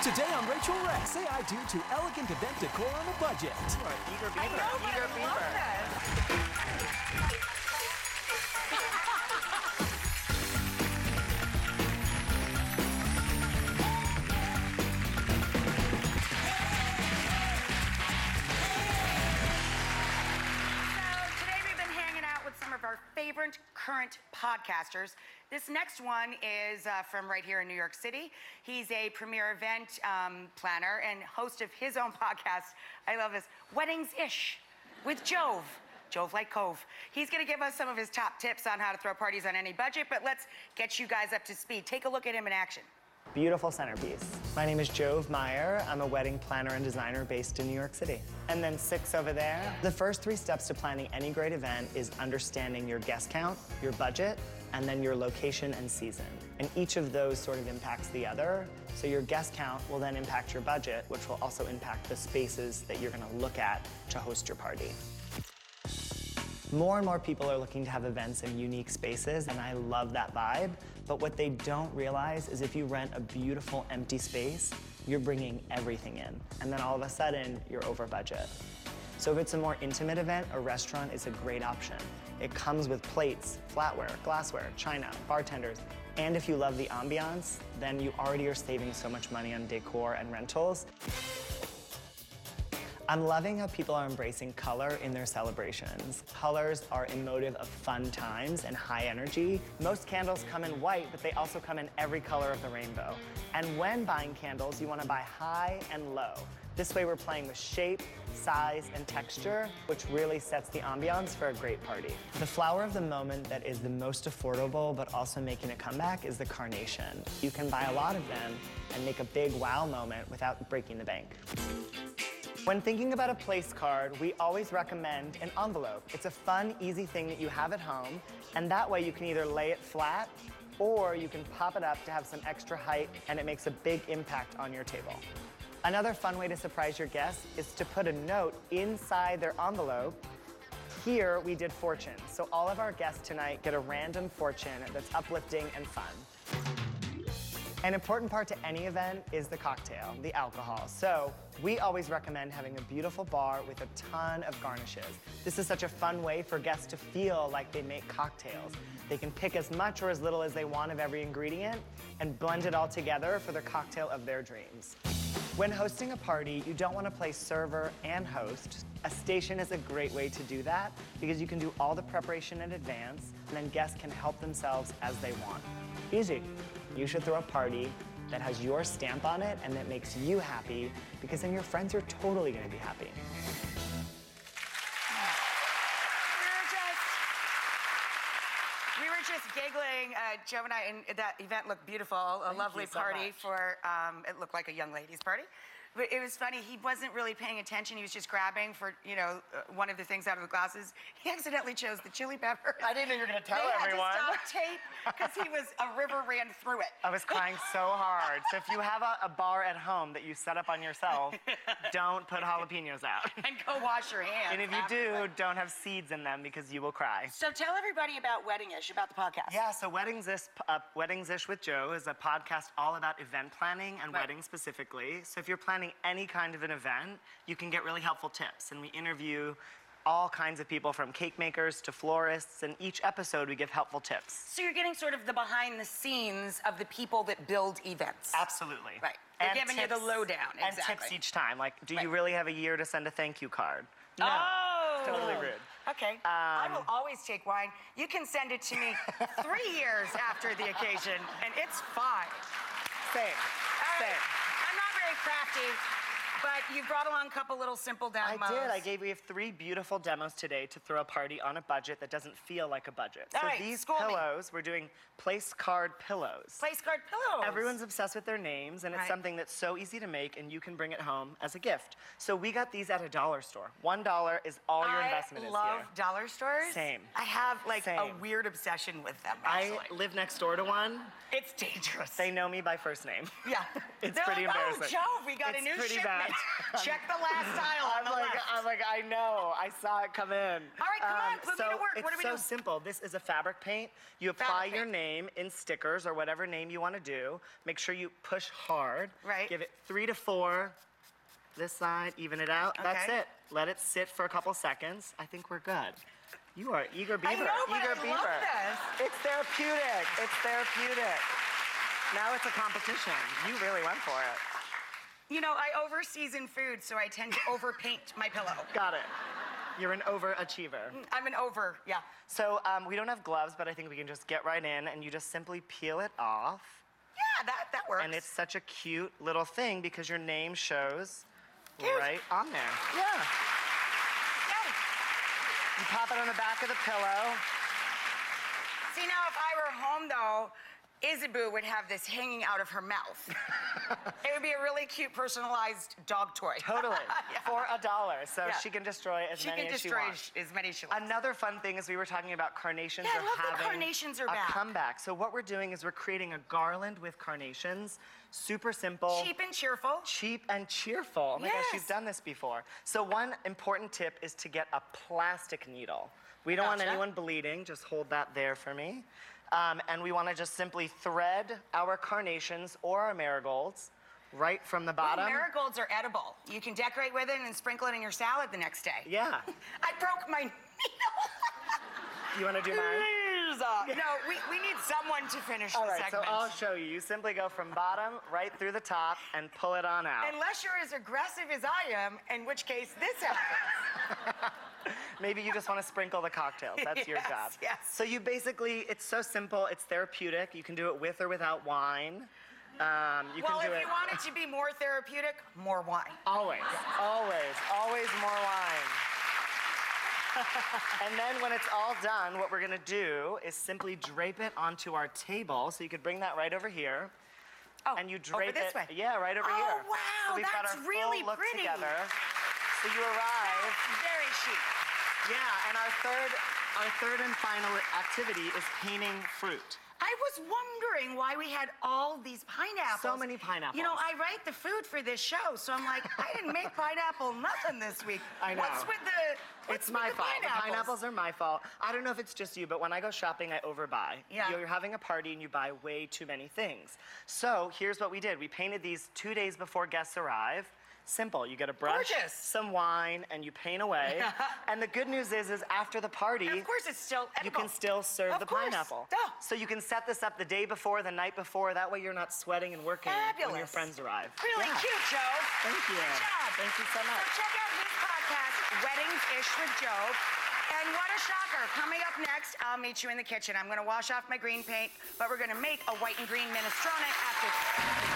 Today on Rachael Rex, say I do to elegant event decor on a budget. Eager beaver. Eager beaver. Our favorite current podcasters. This next one is from right here in New York City. He's a premier event planner and host of his own podcast. I love this, Weddings-ish with Jove. Jove like Cove. He's gonna give us some of his top tips on how to throw parties on any budget, but let's get you guys up to speed. Take a look at him in action. Beautiful centerpiece. My name is Jove Meyer. I'm a wedding planner and designer based in New York City. And then 6 over there. The first 3 steps to planning any great event is understanding your guest count, your budget, and then your location and season. And each of those sort of impacts the other. So your guest count will then impact your budget, which will also impact the spaces that you're gonna look at to host your party. More and more people are looking to have events in unique spaces, and I love that vibe. But what they don't realize is if you rent a beautiful empty space, you're bringing everything in. And then all of a sudden, you're over budget. So if it's a more intimate event, a restaurant is a great option. It comes with plates, flatware, glassware, china, bartenders. And if you love the ambiance, then you already are saving so much money on decor and rentals. I'm loving how people are embracing color in their celebrations. Colors are emotive of fun times and high energy. Most candles come in white, but they also come in every color of the rainbow. And when buying candles, you want to buy high and low. This way we're playing with shape, size, and texture, which really sets the ambiance for a great party. The flower of the moment that is the most affordable, but also making a comeback, is the carnation. You can buy a lot of them and make a big wow moment without breaking the bank. When thinking about a place card, we always recommend an envelope. It's a fun, easy thing that you have at home, and that way you can either lay it flat or you can pop it up to have some extra height, and it makes a big impact on your table. Another fun way to surprise your guests is to put a note inside their envelope. Here we did fortune, so all of our guests tonight get a random fortune that's uplifting and fun. An important part to any event is the cocktail, the alcohol. So we always recommend having a beautiful bar with a ton of garnishes. This is such a fun way for guests to feel like they make cocktails. They can pick as much or as little as they want of every ingredient and blend it all together for the cocktail of their dreams. When hosting a party, you don't want to play server and host. A station is a great way to do that because you can do all the preparation in advance, and then guests can help themselves as they want. Easy. You should throw a party that has your stamp on it and that makes you happy, because then your friends are totally going to be happy. We were just giggling, Joe and I, and that event looked beautiful. A lovely party for, it looked like a young ladies' party. But it was funny, he wasn't really paying attention. He was just grabbing for, one of the things out of the glasses. He accidentally chose the chili pepper. I didn't know you were going to tell everyone. They had to stop tape because a river ran through it. I was crying so hard. So if you have a bar at home that you set up on yourself, don't put jalapenos out. And go wash your hands. And if you do, don't have seeds in them because you will cry. So tell everybody about Wedding-ish, about the podcast. Yeah, so Weddings-ish with Joe is a podcast all about event planning and weddings specifically. So if you're planning any kind of an event, you can get really helpful tips. And we interview all kinds of people, from cake makers to florists, and each episode we give helpful tips. So you're getting sort of the behind the scenes of the people that build events. Absolutely. Right. They're giving you the lowdown. And tips each time. Like, do you really have a year to send a thank you card? No. Oh. Totally rude. Okay. I will always take wine. You can send it to me 3 years after the occasion, and it's fine. Same. Same. I'm not very crafty. But you brought along a couple little simple demos. I did. We have 3 beautiful demos today to throw a party on a budget that doesn't feel like a budget. So these pillows, we're doing place card pillows. Place card pillows. Everyone's obsessed with their names, and it's something that's so easy to make, and you can bring it home as a gift. So we got these at a dollar store. $1 is all your investment is here. I love dollar stores. Same. I have a weird obsession with them, actually. I live next door to one. It's dangerous. They know me by first name. Yeah. It's pretty embarrassing. Oh, Jove, we got a new pretty shipment. bad. Check the last aisle on the left. I'm like, I know. I saw it come in. All right, come on, put me to work. What do we do? It's so simple. This is a fabric paint. You apply your paint. name in stickers or whatever name you want to do. Make sure you push hard. Right. Give it 3 to 4. This side, even it out. That's Okay. it. Let it sit for a couple seconds. I think we're good. You are eager beaver. I know, but eager I beaver. love this. It's therapeutic. It's therapeutic. Now it's a competition. You really went for it. You know, I over-season food, so I tend to overpaint my pillow. Got it. You're an overachiever. I'm an over, yeah. So we don't have gloves, but I think we can just get right in, and you just simply peel it off. Yeah, that works. And it's such a cute little thing because your name shows Cute. right on there. Yeah. Yeah. You pop it on the back of the pillow. See, now if I were home, though, Isabu would have this hanging out of her mouth. It would be a really cute, personalized dog toy. Totally. Yeah. For $1. So Yeah. she can destroy as many as she wants. as many as she wants. Another fun thing is we were talking about carnations Yeah, I are love that having carnations are a back. comeback. So what we're doing is we're creating a garland with carnations. Super simple. Cheap and cheerful. Cheap and cheerful. Oh my gosh, Yes. you've done this before. So one important tip is to get a plastic needle. We don't want Gotcha. anyone bleeding. Just hold that there for me. And we want to just simply thread our carnations or our marigolds right from the bottom. Marigolds are edible. You can decorate with it and sprinkle it in your salad the next day. Yeah. I broke my needle. You want to do mine? No, we need someone to finish All the right, segment. so I'll show you. You simply go from bottom right through the top and pull it on out. Unless you're as aggressive as I am, in which case this happens. Maybe you just want to sprinkle the cocktails. That's your Yes, job. yes. So you basically, it's so simple. It's therapeutic. You can do it with or without wine. You Well, can do if it you want it to be more therapeutic, more wine. always, always more wine. And then when it's all done, what we're gonna do is simply drape it onto our table. So you could bring that right over here. Oh, And you drape over this it. way. Yeah, right over Oh, here. wow, So we've got that's our really full look pretty. together. So you arrive. Very chic. Yeah, and our third and final activity is painting fruit. I was wondering why we had all these pineapples. So many pineapples. You know, I write the food for this show, so I'm like, I didn't make pineapple nothing this week. I know. What's with the It's my fault. The pineapples? pineapples are my fault. I don't know if it's just you, but when I go shopping, I overbuy. Yeah. You're having a party and you buy way too many things. So here's what we did. We painted these 2 days before guests arrive. Simple. You get a brush, Gorgeous. some wine, and you paint away. And the good news is after the party, And of course, it's still edible. you can still serve Of the course. pineapple. Duh. So you can set this up the day before, the night before. That way you're not sweating and working when your Fabulous. friends arrive. Really Yeah. cute, Joe. Thank you. Good job. Thank you so much. So check out his podcast, Weddings-ish with Jove. And what a shocker. Coming up next, I'll meet you in the kitchen. I'm going to wash off my green paint, but we're going to make a white and green minestrone after.